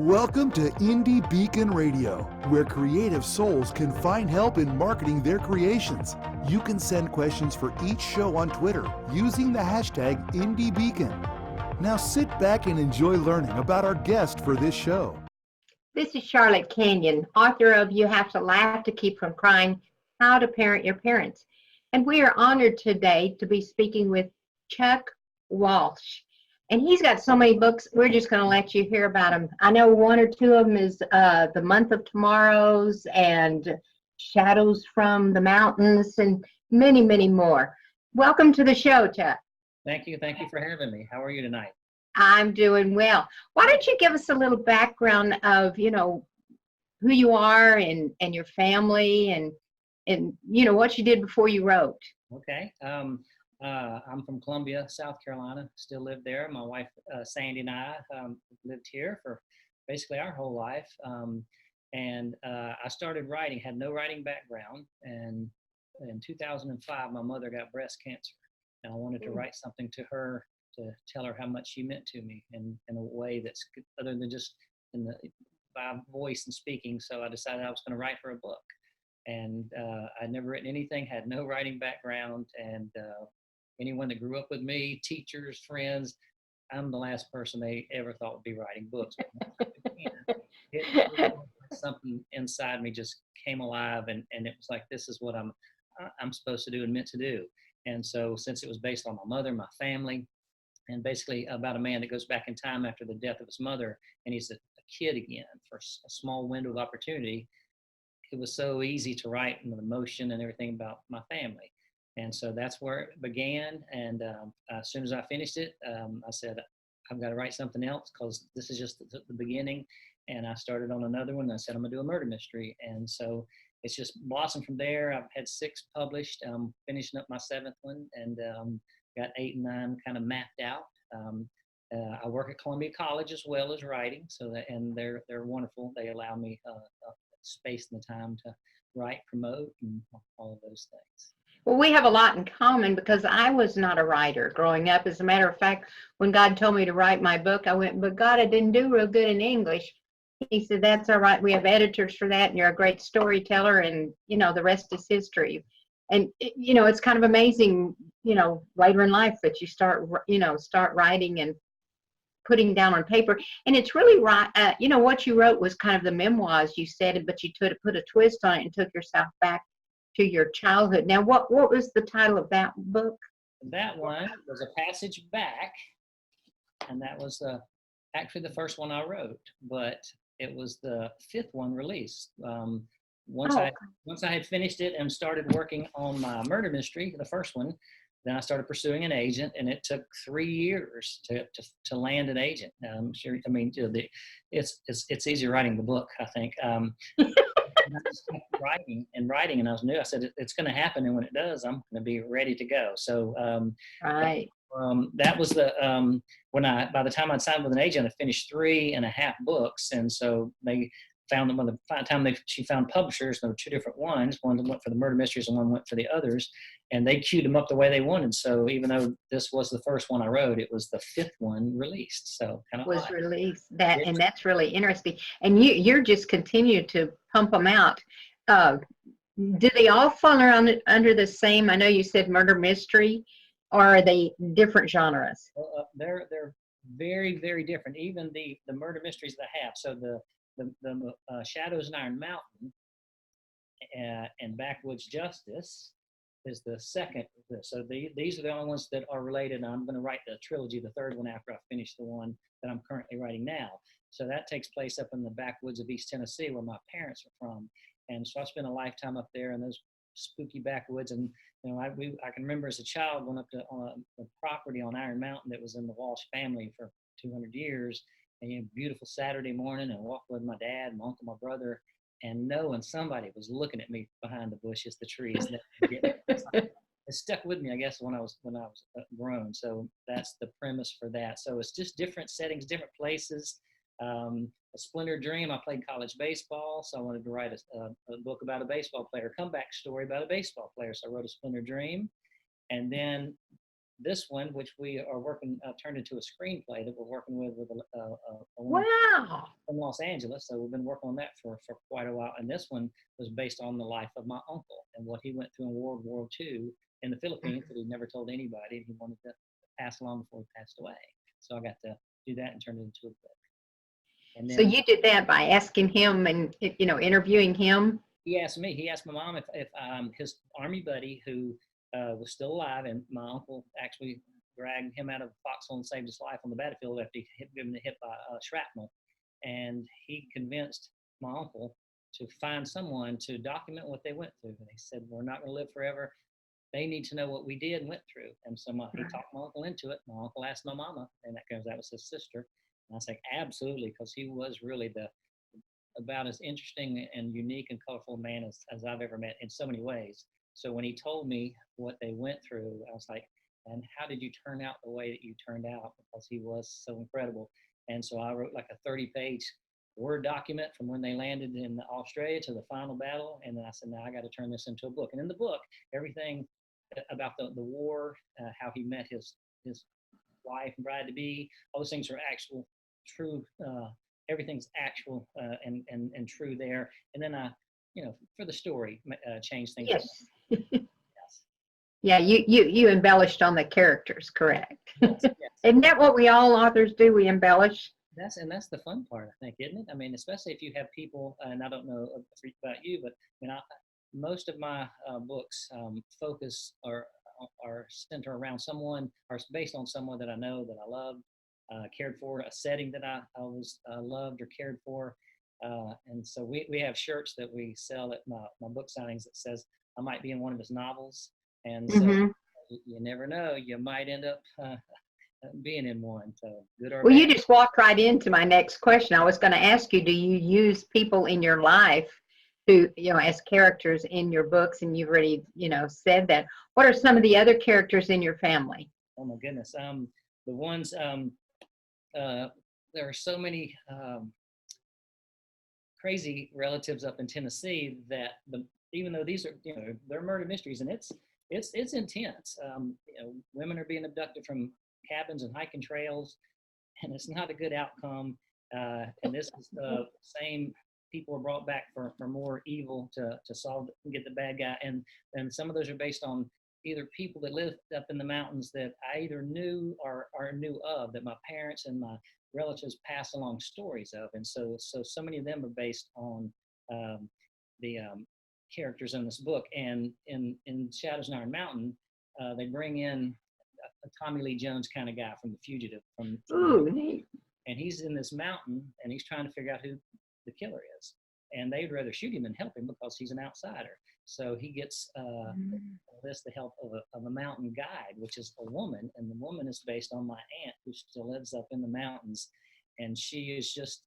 Welcome to Indie Beacon Radio, where creative souls can find help in marketing their creations. You can send questions for each show on Twitter using the hashtag IndieBeacon. Now sit back and enjoy learning about our guest for this show. This is Charlette Canion, author of You Have to Laugh to Keep from Crying, How to Parent Your Parents. And we are honored today to be speaking with Chuck Walsh. And he's got so many books, we're just going to let you hear about them. I know one or two of them is The Month of Tomorrows and Shadows from the Mountains and many, many more. Welcome to the show, Chuck. Thank you. Thank you for having me. How are you tonight? I'm doing well. Why don't you give us a little background of, who you are and your family and what you did before you wrote? Okay. I'm from Columbia, South Carolina. Still live there. My wife, Sandy, and I lived here for basically our whole life. I started writing, had no writing background. And in 2005, my mother got breast cancer. And I wanted to write something to her to tell her how much she meant to me in a way that's other than just by voice and speaking. So I decided I was going to write her a book. And I'd never written anything, had no writing background. And anyone that grew up with me, teachers, friends, I'm the last person they ever thought would be writing books. Something inside me just came alive, and it was like, this is what I'm supposed to do and meant to do. And so since it was based on my mother, my family, and basically about a man that goes back in time after the death of his mother, and he's a kid again for a small window of opportunity, it was so easy to write the emotion and everything about my family. And so that's where it began. And as soon as I finished it, I said, I've got to write something else because this is just the beginning. And I started on another one. And I said, I'm going to do a murder mystery. And so it's just blossomed from there. I've had 6 published. I'm finishing up my 7th one and got 8 and 9 kind of mapped out. I work at Columbia College as well as writing. And they're wonderful. They allow me space and the time to write, promote, and all of those things. Well, we have a lot in common because I was not a writer growing up. As a matter of fact, when God told me to write my book, I went, but God, I didn't do real good in English. He said, that's all right. We have editors for that, and you're a great storyteller, and, the rest is history. And, it's kind of amazing, later in life that you start writing and putting down on paper. And it's really right. What you wrote was kind of the memoirs you said, but you put a twist on it and took yourself back to your childhood. Now, what was the title of that book? That one was A Passage Back, and that was actually the first one I wrote, but it was the 5th one released. Once I had finished it and started working on my murder mystery, the first one, then I started pursuing an agent, and it took 3 years to land an agent. I'm sure. I mean, it's easy writing the book, I think. And I just kept writing, and I knew, I said, it's going to happen. And when it does, I'm going to be ready to go. So, right. That was by the time I'd signed with an agent, I finished 3.5 books. And so they found them by the time she found publishers. There were 2 different ones. One went for the murder mysteries and one went for the others. And they queued them up the way they wanted. So even though this was the first one I wrote, it was the 5th one released. So kind of was released and that's really interesting. And you're just continue to pump them out. Do they all fall under the same? I know you said murder mystery, or are they different genres? Well, they're very, very different. Even the murder mysteries that I have. So the Shadows in Iron Mountain and Backwoods Justice is the second. So these are the only ones that are related. And I'm going to write the trilogy, the 3rd one, after I finish the one that I'm currently writing now. So that takes place up in the backwoods of East Tennessee, where my parents are from. And so I spent a lifetime up there in those spooky backwoods. And I can remember as a child going up to a property on Iron Mountain that was in the Walsh family for 200 years. And beautiful Saturday morning, and walking with my dad, my uncle, my brother, and knowing somebody was looking at me behind the bushes, the trees. It stuck with me, I guess, when I was grown. So that's the premise for that. So it's just different settings, different places. A Splendor Dream. I played college baseball, so I wanted to write a book about a baseball player, comeback story about a baseball player. So I wrote A Splendor Dream, and then this one, which we are working, turned into a screenplay that we're working with a woman Wow. from Los Angeles. So we've been working on that for quite a while. And this one was based on the life of my uncle and what he went through in World War II in the Philippines that he never told anybody. He wanted to pass along before he passed away. So I got to do that and turn it into a book. And then, So you did that by asking him and, interviewing him? he asked me. He asked my mom if his army buddy who was still alive, and my uncle actually dragged him out of the foxhole and saved his life on the battlefield after he been hit by shrapnel. And he convinced my uncle to find someone to document what they went through. And they said, we're not going to live forever. They need to know what we did and went through. And so he talked my uncle into it. My uncle asked my mama, and that was his sister. And I said, absolutely, because he was really about as interesting and unique and colorful man as I've ever met in so many ways. So when he told me what they went through, I was like, and how did you turn out the way that you turned out? Because he was so incredible. And so I wrote like a 30-page Word document from when they landed in Australia to the final battle. And then I said, now I got to turn this into a book. And in the book, everything about the war, how he met his wife and bride-to-be, all those things are actual, true. Everything's actual and true there. And then I, for the story, change things. Yes. Yes. Yeah, you embellished on the characters, correct? Yes. Isn't that what we all authors do? We embellish. That's the fun part, I think, isn't it? I mean, especially if you have people, and I don't know about you, but most of my books focus or are center around someone, are based on someone that I know, that I love, cared for, a setting that I always loved or cared for. And so we have shirts that we sell at my book signings that says I might be in one of his novels. And so you never know, you might end up being in one. So good or Well, bad. you just walked right into my next question. I was going to ask you, do you use people in your life who, as characters in your books? And you've already, said that. What are some of the other characters in your family? Oh my goodness. The ones, there are so many crazy relatives up in Tennessee that even though these are, they're murder mysteries, and it's intense. Women are being abducted from cabins and hiking trails, and it's not a good outcome. And this is the same people are brought back for more evil to solve and get the bad guy. And some of those are based on either people that live up in the mountains that I either knew or knew of, that my parents and my relatives passed along stories of. And so many of them are based on the characters in this book. And in Shadows in Iron Mountain, they bring in a Tommy Lee Jones kind of guy from The Fugitive. Ooh, neat. And he's in this mountain, and he's trying to figure out who the killer is. And they'd rather shoot him than help him because he's an outsider. So he gets the help of a mountain guide, which is a woman, and the woman is based on my aunt who still lives up in the mountains, and she is just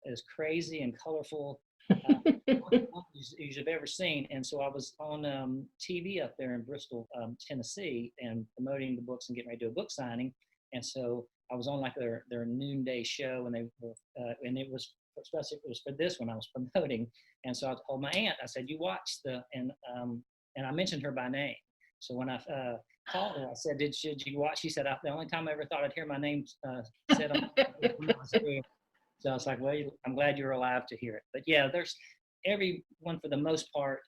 as crazy and colorful as you've ever seen. And so I was on TV up there in Bristol, Tennessee, and promoting the books and getting ready to do a book signing. And so I was on like their noonday show, and they were, and it was, especially it was for this one I was promoting. And so I told my aunt, I said, you watch and I mentioned her by name. So when I called her, I said, should you watch? She said, the only time I ever thought I'd hear my name said on So I was like, well, I'm glad you're alive to hear it. But yeah, there's everyone for the most part,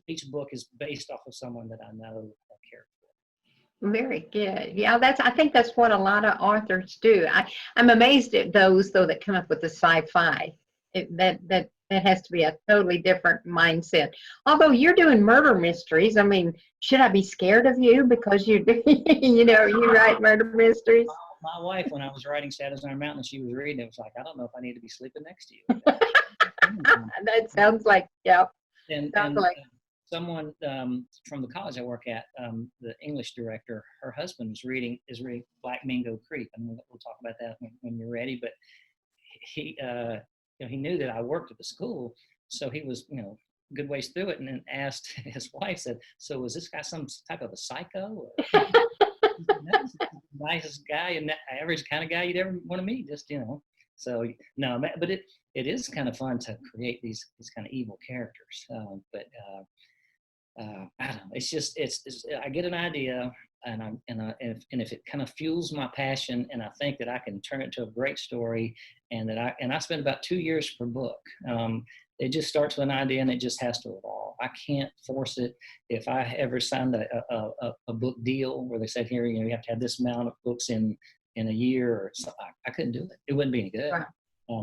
each book is based off of someone that I know or care for. Very good. Yeah, I think that's what a lot of authors do. I'm amazed at those, though, that come up with the sci-fi. That has to be a totally different mindset. Although you're doing murder mysteries, I mean, should I be scared of you because you write murder mysteries? My wife, when I was writing Shadows in Iron Mountain, she was reading it, was like, I don't know if I need to be sleeping next to you. That sounds like, yeah. And someone from the college I work at, the English director, her husband is reading Black Mingo Creek, and we'll talk about that when you're ready. But he knew that I worked at the school, so he was a good ways through it, and then asked his wife, said, "So was this guy some type of a psycho?" Or, nicest guy and the average kind of guy you'd ever want to meet, just So no, but it is kind of fun to create these kind of evil characters. But I don't know. It's just I get an idea, and if it kind of fuels my passion, and I think that I can turn it into a great story, and I spend about 2 years per book. It just starts with an idea, and it just has to evolve. I can't force it. If I ever signed a book deal where they said, here, you have to have this amount of books in a year or something, I couldn't do it. It wouldn't be any good. Right.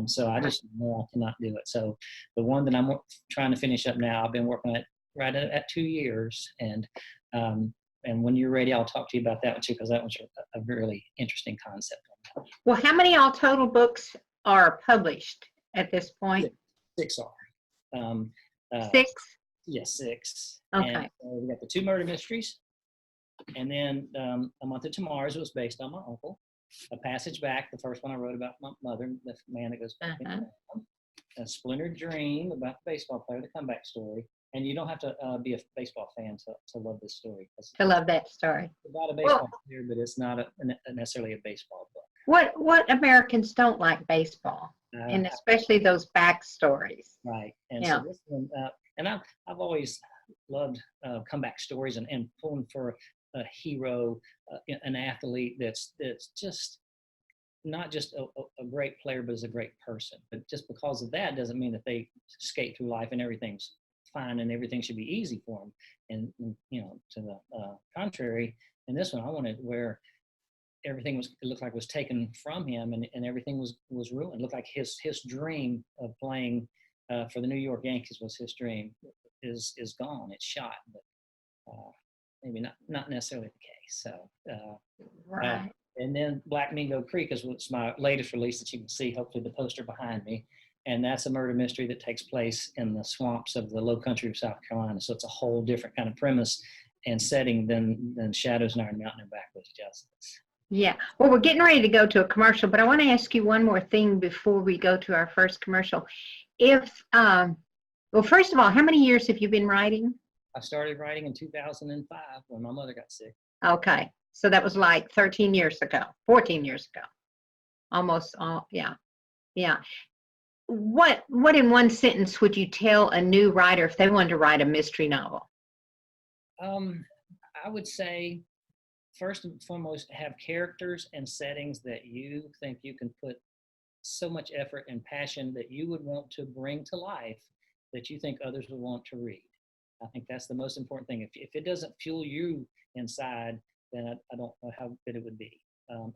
So I just know I cannot do it. So the one that I'm trying to finish up now, I've been working at right at 2 years, and when you're ready, I'll talk to you about that one too, because that was a really interesting concept. Well, how many all total books are published at this point? 6 are. 6? Yes, 6. Okay. And, we got the 2 murder mysteries, and then A Month of Tomorrows was based on my uncle. A Passage Back, the first one I wrote about my mother, the man that goes back in time. A Splintered Dream about the baseball player, the comeback story. And you don't have to be a baseball fan to love this story. To love that story. It's about a baseball player, but it's not necessarily a baseball book. What Americans don't like baseball, and especially those backstories. Right. And so this one, and I've always loved comeback stories and pulling for a hero, an athlete that's just not just a great player, but is a great person. But just because of that doesn't mean that they skate through life and everything's fine and everything should be easy for them. And to the contrary, in this one, I wanted where everything it looked like was taken from him, and everything was ruined. It looked like his dream of playing for the New York Yankees was his dream is gone. It's shot, but maybe not necessarily the case. So Right. and then Black Mingo Creek is what's my latest release that you can see, hopefully the poster behind me. And that's a murder mystery that takes place in the swamps of the low country of South Carolina. So it's a whole different kind of premise and setting than Shadows in Iron Mountain and Backwoods Justice. Yeah. Well, we're getting ready to go to a commercial, but I want to ask you one more thing before we go to our first commercial. Well, first of all, how many years have you been writing? I started writing in 2005 when my mother got sick. Okay. So that was like 13 years ago, 14 years ago. Almost all, yeah. Yeah. What in one sentence would you tell a new writer if they wanted to write a mystery novel? I would say, first and foremost, have characters and settings that you think you can put so much effort and passion that you would want to bring to life that you think others would want to read. I think that's the most important thing. If it doesn't fuel you inside, then I don't know how good it would be.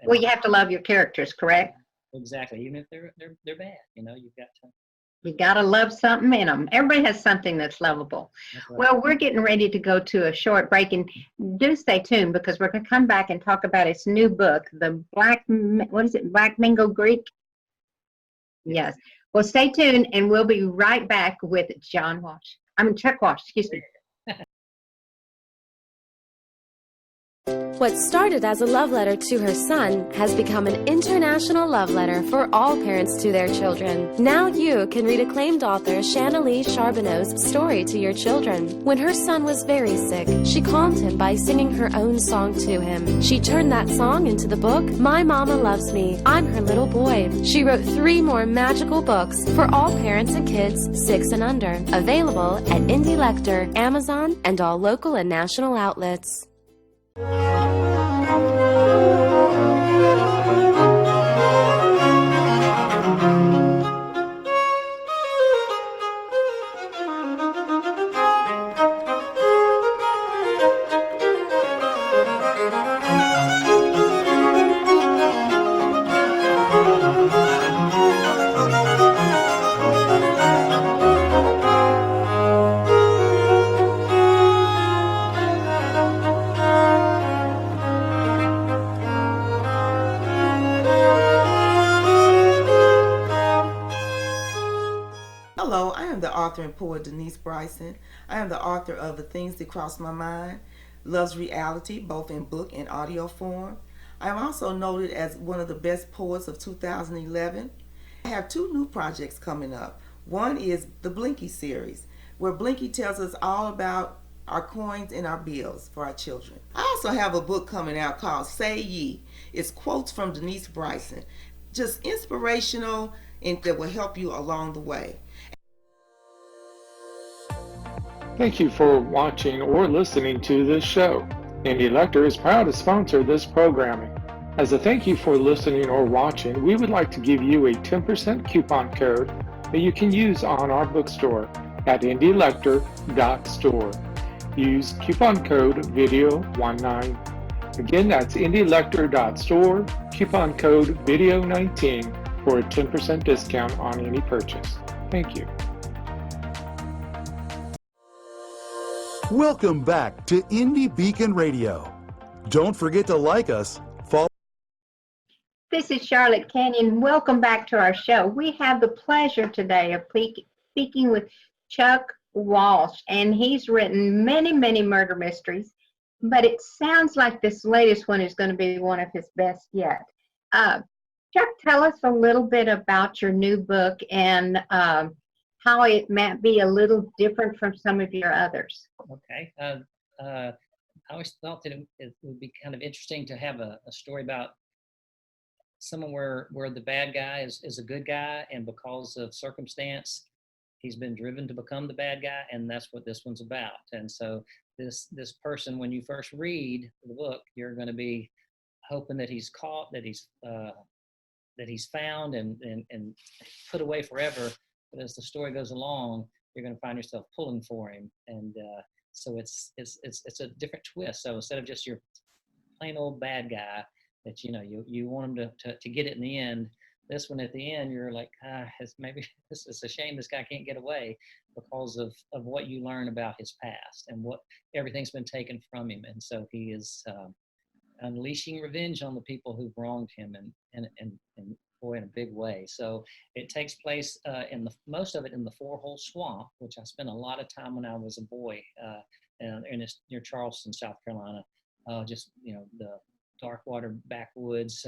Well, you have to love your characters, correct? Exactly. Even if they're bad, You got to love something in them. Everybody has something that's lovable. That's right. Well, we're getting ready to go to a short break, and do stay tuned because we're going to come back and talk about its new book, the Black Mingo Creek? Yes. Well, stay tuned, and we'll be right back with Chuck Walsh, excuse me. What started as a love letter to her son has become an international love letter for all parents to their children. Now you can read acclaimed author Shanalee Charbonneau's story to your children. When her son was very sick, she calmed him by singing her own song to him. She turned that song into the book, My Mama Loves Me, I'm Her Little Boy. She wrote 3 more magical books for all parents and kids 6 and under. Available at Indie Lecter, Amazon, and all local and national outlets. Hello, I am the author and poet Denise Bryson. I am the author of The Things That Cross My Mind, Love's Reality, both in book and audio form. I am also noted as one of the best poets of 2011. I have 2 new projects coming up. One is the Blinky series, where Blinky tells us all about our coins and our bills for our children. I also have a book coming out called Say Ye. It's quotes from Denise Bryson, just inspirational and that will help you along the way. Thank you for watching or listening to this show. Indie Lecter is proud to sponsor this programming. As a thank you for listening or watching, we would like to give you a 10% coupon code that you can use on our bookstore at indielector.store. Use coupon code video19. Again, that's indielector.store, coupon code video19 for a 10% discount on any purchase. Thank you. Welcome back to Indie Beacon Radio. Don't forget to like us, follow. This is Charlette Canion. Welcome back to our show. We have the pleasure today of speaking with Chuck Walsh, and he's written many, many murder mysteries, but it sounds like this latest one is going to be one of his best yet. Chuck, tell us a little bit about your new book and how it might be a little different from some of your others. Okay. I always thought that it would be kind of interesting to have a story about someone where the bad guy is a good guy, and because of circumstance, he's been driven to become the bad guy, and that's what this one's about. And so this person, when you first read the book, you're going to be hoping that he's caught, that he's found and put away forever. But as the story goes along, you're going to find yourself pulling for him, and so it's a different twist. So instead of just your plain old bad guy that you want him to get it in the end, this one at the end you're like, it's a shame this guy can't get away because of what you learn about his past and what everything's been taken from him, and so he is unleashing revenge on the people who've wronged him and boy, in a big way. So it takes place most of it in the Four Hole Swamp, which I spent a lot of time when I was a boy, and it's near Charleston, South Carolina. Just the dark water backwoods.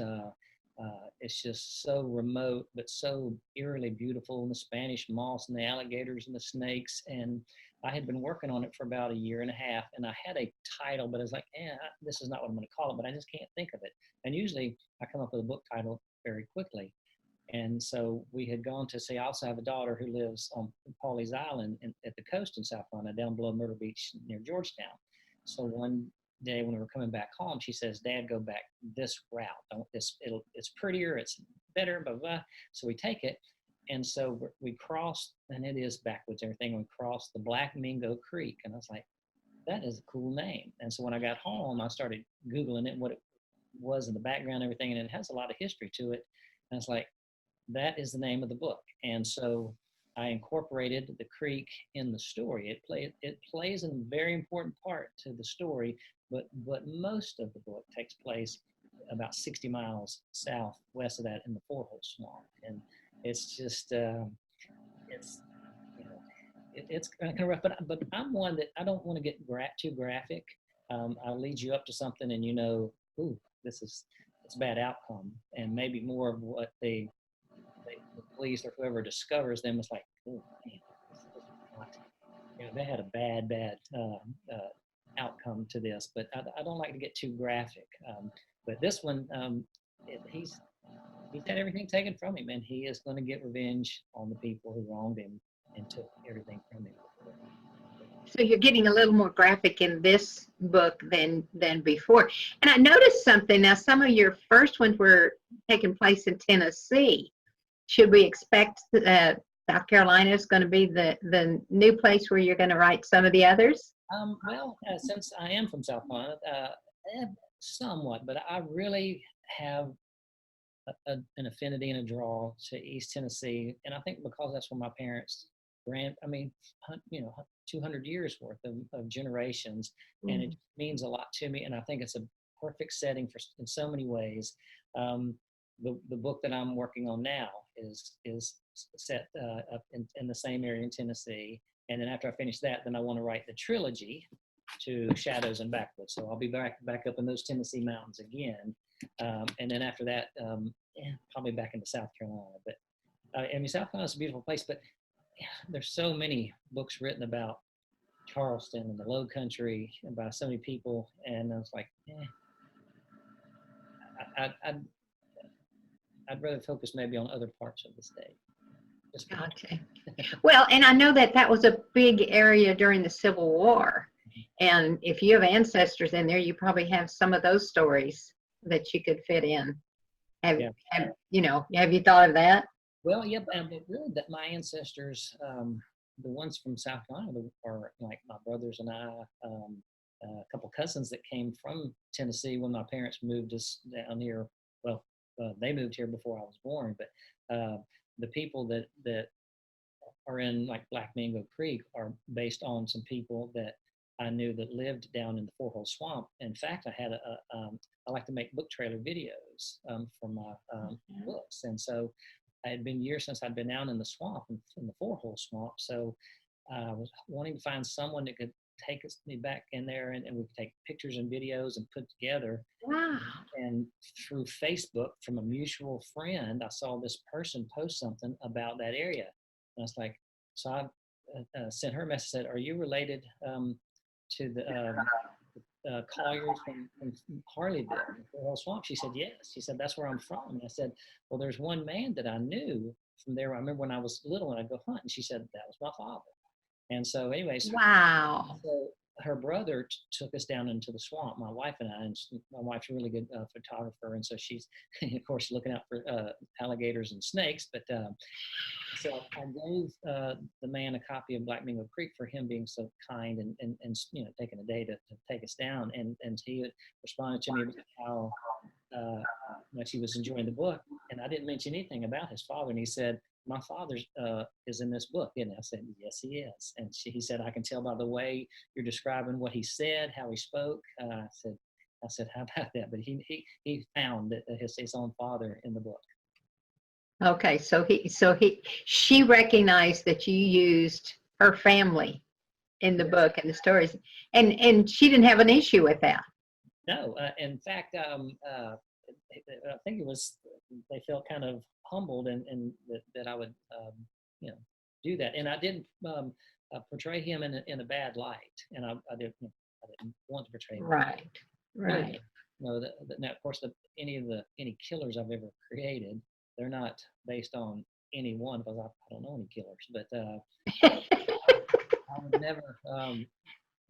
It's just so remote, but so eerily beautiful, and the Spanish moss and the alligators and the snakes. And I had been working on it for about a year and a half, and I had a title, but I was like, this is not what I'm going to call it, but I just can't think of it. And usually I come up with a book title very quickly. And so we had gone to see, I also have a daughter who lives on Pawleys Island at the coast in South Carolina, down below Myrtle Beach near Georgetown. So one day when we were coming back home, she says, Dad, go back this route. It's prettier, it's better, blah, blah. So we take it. And so we crossed, and it is backwoods, everything. We crossed the Black Mingo Creek. And I was like, that is a cool name. And so when I got home, I started Googling it, what it was in the background, everything. And it has a lot of history to it. And I was like, that is the name of the book. And so I incorporated the creek in the story. It plays a very important part to the story, but most of the book takes place about 60 miles southwest of that in the Four Hole Swamp. And it's just, it's kind of rough, but I'm one that I don't want to get too graphic. I'll lead you up to something and ooh, it's a bad outcome. And maybe more of what the police or whoever discovers them is like, oh man, this is not, they had a bad outcome to this, but I don't like to get too graphic. But this one, he's had everything taken from him, and he is going to get revenge on the people who wronged him and took everything from him. So you're getting a little more graphic in this book than before. And I noticed something. Now, some of your first ones were taking place in Tennessee. Should we expect South Carolina is going to be the new place where you're going to write some of the others? Since I am from South Carolina, somewhat, but I really have an affinity and a draw to East Tennessee, and I think because that's where my parents 200 years worth of generations, and it means a lot to me, and I think it's a perfect setting in so many ways. The book that I'm working on now is set up in the same area in Tennessee, and then after I finish that, then I want to write the trilogy to Shadows and Backwoods. So I'll be back up in those Tennessee mountains again, and then after that, probably back into South Carolina. But South Carolina's a beautiful place, but there's so many books written about Charleston and the Low Country and by so many people, and I was like, I'd rather focus maybe on other parts of the state. Okay. Well, and I know that that was a big area during the Civil War. And if you have ancestors in there, you probably have some of those stories that you could fit in. Have, Yeah. have you thought of that? Well, yep, and really that my ancestors, the ones from South Carolina, are like my brothers and I, a couple cousins that came from Tennessee when my parents moved us down here. Well, they moved here before I was born, but the people that are in like Black Mingo Creek are based on some people that I knew that lived down in the Four Hole Swamp. In fact, I like to make book trailer videos for my books, and so it had been years since I'd been down in the swamp, in the Four Hole Swamp. So I was wanting to find someone that could take me back in there, and we could take pictures and videos and put together. Wow. And through Facebook, from a mutual friend, I saw this person post something about that area. And I was like, so I sent her a message, said, "Are you related to the Colliers from Harleyville, Four Swamp?" She said, "Yes." She said, "That's where I'm from." And I said, "Well, there's one man that I knew from there. I remember when I was little and I'd go hunt." And she said, "That was my father." And so anyways, Wow. so her brother took us down into the swamp, my wife and I, and my wife's a really good photographer. And so she's, of course, looking out for alligators and snakes. But so I gave the man a copy of Black Mingo Creek for him being so kind and taking a day to take us down. And he responded to me about how much he was enjoying the book. And I didn't mention anything about his father. And he said, "My father is in this book." And I said, "Yes, he is." And he said, "I can tell by the way you're describing what he said, how he spoke." I said, "How about that?" But he found that his own father in the book. Okay, she recognized that you used her family in the book and the stories, and she didn't have an issue with that. No, in fact, I think it was they felt kind of humbled and that I would do that, and I didn't portray him in a bad light, and I didn't want to portray him. Right. No, now of course any killers I've ever created, they're not based on any one, because I don't know any killers, but I would never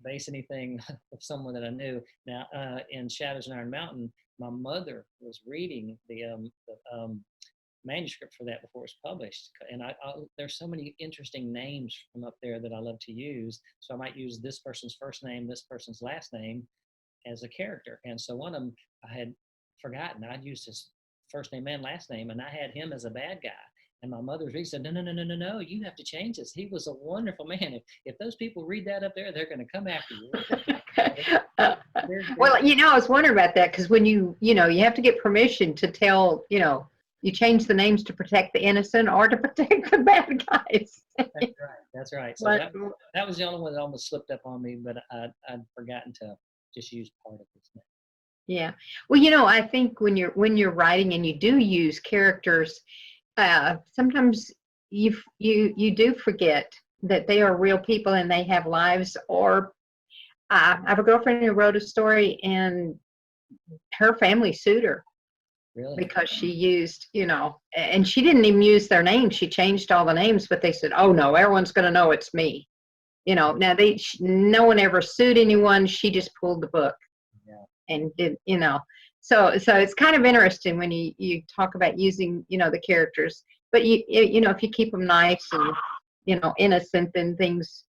base anything of someone that I knew. Now, in Shadows in Iron Mountain, my mother was reading the manuscript for that before it was published, and there's so many interesting names from up there that I love to use. So I might use this person's first name, this person's last name as a character. And so one of them I had forgotten. I'd used his first name and last name, and I had him as a bad guy. And my mother's reading said, no, you have to change this. He was a wonderful man. If those people read that up there, they're going to come after you. Well, I was wondering about that, because when you have to get permission to tell, you change the names to protect the innocent or to protect the bad guys. That's right. So that was the only one that almost slipped up on me, but I'd forgotten to just use part of his name. Yeah. Well, I think when you're writing and you do use characters, sometimes you do forget that they are real people and they have lives. Or I have a girlfriend who wrote a story and her family sued her. Really? Because she used, and she didn't even use their names. She changed all the names, but they said, "Oh no, everyone's going to know it's me." Now no one ever sued anyone. She just pulled the book. Yeah. And did, so it's kind of interesting when you talk about using, the characters, but if you keep them nice and, innocent, then things,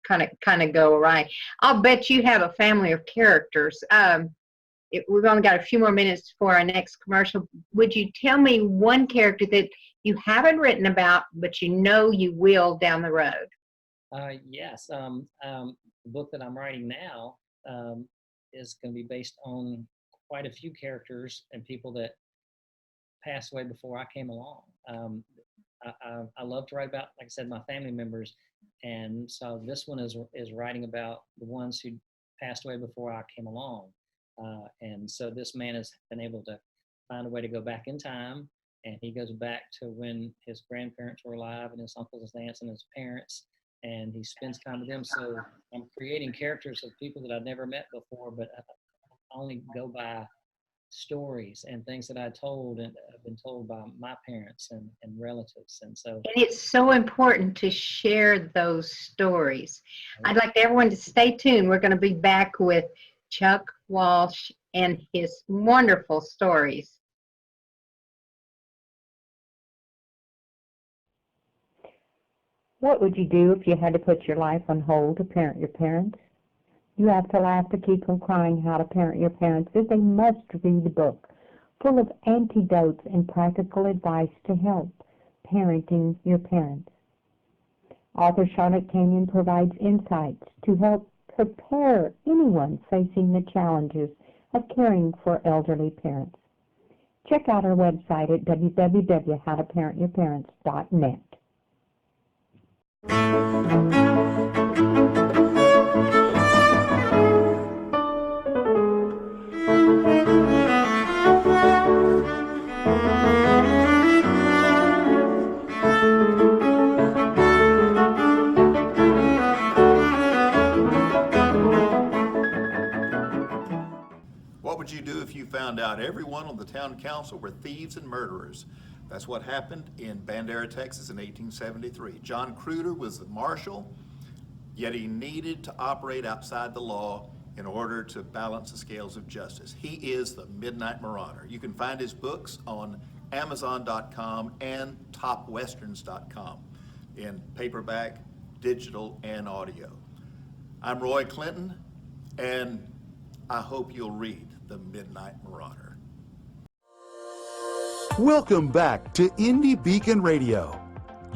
kind of go awry. I'll bet you have a family of characters. We've only got a few more minutes for our next commercial. Would you tell me one character that you haven't written about, but you will down the road? Yes. The book that I'm writing now is going to be based on quite a few characters and people that passed away before I came along. I love to write about, like I said, my family members, and so this one is writing about the ones who passed away before I came along. And so this man has been able to find a way to go back in time, and he goes back to when his grandparents were alive and his uncles and aunts and his parents, and he spends time with them. So I'm creating characters of people that I've never met before, but I only go by stories and things that I told and been told by my parents and relatives. And so And it's so important to share those stories. I'd like everyone to stay tuned. We're going to be back with Chuck Walsh and his wonderful stories. What would you do if you had to put your life on hold to parent your parents? You have to laugh to keep from crying how to parent your parents is a must-read book full of antidotes and practical advice to help parenting your parents. Author Charlette Canion provides insights to help prepare anyone facing the challenges of caring for elderly parents. Check out our website at www.howtoparentyourparents.net. What would you do if you found out everyone on the town council were thieves and murderers? That's what happened in Bandera, Texas in 1873. John Cruder was the marshal, yet he needed to operate outside the law in order to balance the scales of justice. He is the Midnight Marauder. You can find his books on Amazon.com and TopWesterns.com in paperback, digital, and audio. I'm Roy Clinton, and I hope you'll read The Midnight Marauder. Welcome back to Indie Beacon Radio.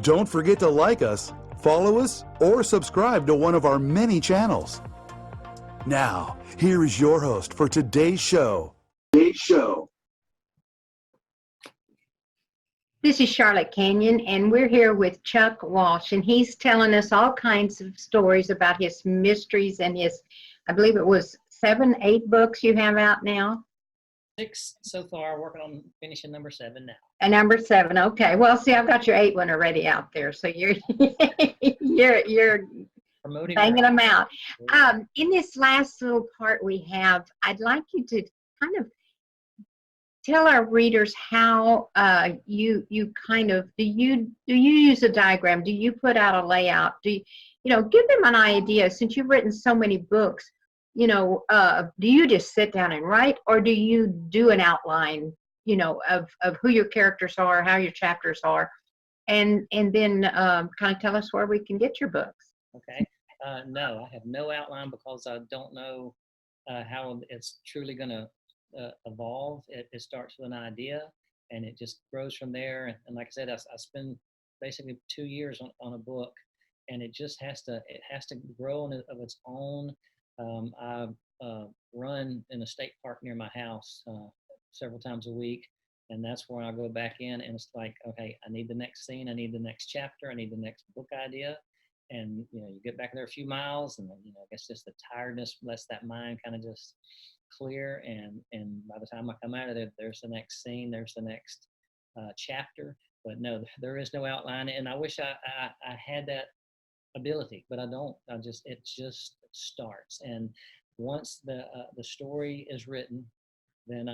Don't forget to like us, follow us, or subscribe to one of our many channels. Now, here is your host for today's show. This is Charlette Canion, and we're here with Chuck Walsh, and he's telling us all kinds of stories about his mysteries and his, I believe it was 7, 8 books you have out now. 6 so far, working on finishing number 7 now. And number 7, okay. Well, see, I've got your 8 one already out there, so you're you're Promoting banging them out. Yeah. In this last little part we have, I'd like you to kind of tell our readers how you kind of do you use a diagram? Do you put out a layout? Do you give them an idea, since you've written so many books? Do you just sit down and write, or do you do an outline, of who your characters are, how your chapters are, and then kind of tell us where we can get your books? Okay. No, I have no outline because I don't know how it's truly going to evolve. It starts with an idea, and it just grows from there. And like I said, I spend basically 2 years on a book, and it just has to grow of its own. I run in a state park near my house several times a week, and that's where I go back in, and it's like, okay, I need the next scene, I need the next chapter, I need the next book idea. And you get back there a few miles, and then I guess just the tiredness lets that mind kind of just clear, and by the time I come out of it, there's the next scene, there's the next chapter. But no, there is no outline, and I wish I had that ability, but I don't. It just starts, and once the story is written, then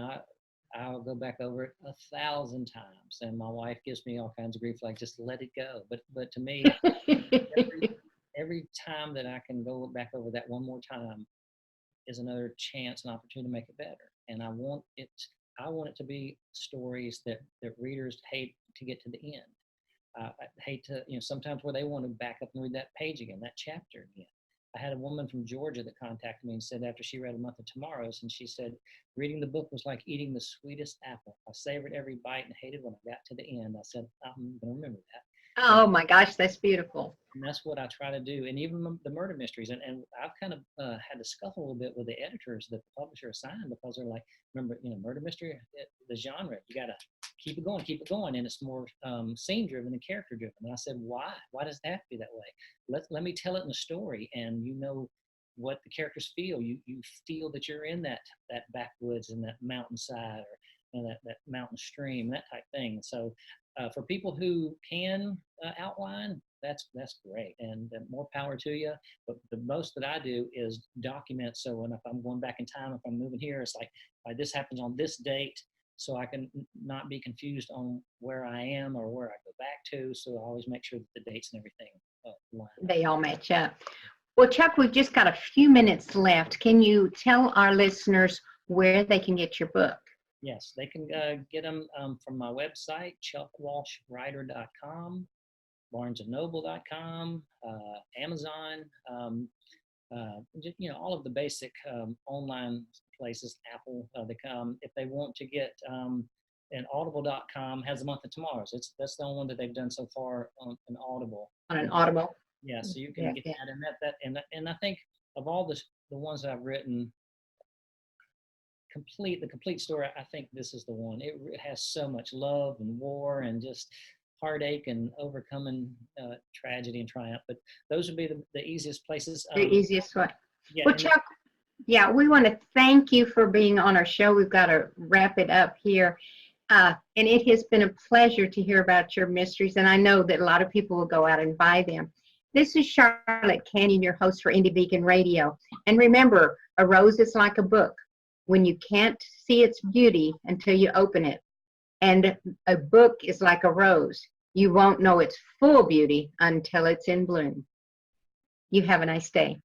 I'll go back over it 1,000 times, and my wife gives me all kinds of grief, like, just let it go. But to me, every time that I can go back over that one more time is another chance, an opportunity to make it better. And I want it to be stories that readers hate to get to the end. I hate to, sometimes where they want to back up and read that page again, that chapter again. I had a woman from Georgia that contacted me and said, after she read A Month of Tomorrows, and she said, reading the book was like eating the sweetest apple. I savored every bite and hated when I got to the end. I said, I'm going to remember that. Oh my gosh, that's beautiful. And that's what I try to do. And even the murder mysteries. And I've kind of had to scuffle a little bit with the editors that the publisher assigned, because they're like, remember, murder mystery, the genre, you got to keep it going. And it's more scene driven than character driven. And I said, why? Why does it have to be that way? Let me tell it in the story, and what the characters feel. You feel that you're in that backwoods and that mountainside, or that mountain stream, that type thing. So for people who can outline, that's great, and more power to you. But the most that I do is document. So when if I'm going back in time, if I'm moving here, it's like this happens on this date, so I can not be confused on where I am or where I go back to. So I always make sure that the dates and everything line up. They all match up. Well, Chuck, we've just got a few minutes left. Can you tell our listeners where they can get your book? Yes, they can get them from my website, chuckwalshwriter.com, barnesandnoble.com, Amazon, just, all of the basic online places, Apple. If they want to get and audible.com has the month of tomorrows. That's the only one that they've done so far on an Audible. On an Audible. Yeah, so you can get that, and I think of all the ones that I've written, the complete story, I think this is the one. It has so much love and war and just heartache and overcoming tragedy and triumph. But those would be the easiest places. The easiest way. Yeah, well, Chuck, we want to thank you for being on our show. We've got to wrap it up here. And it has been a pleasure to hear about your mysteries, and I know that a lot of people will go out and buy them. This is Charlette Canion, your host for Indie Beacon Radio. And remember, a rose is like a book. When you can't see its beauty until you open it. And a book is like a rose. You won't know its full beauty until it's in bloom. You have a nice day.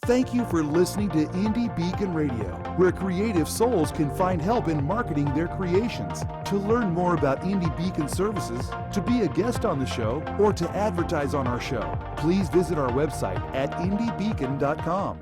Thank you for listening to Indie Beacon Radio, where creative souls can find help in marketing their creations. To learn more about Indie Beacon services, to be a guest on the show, or to advertise on our show, please visit our website at indiebeacon.com.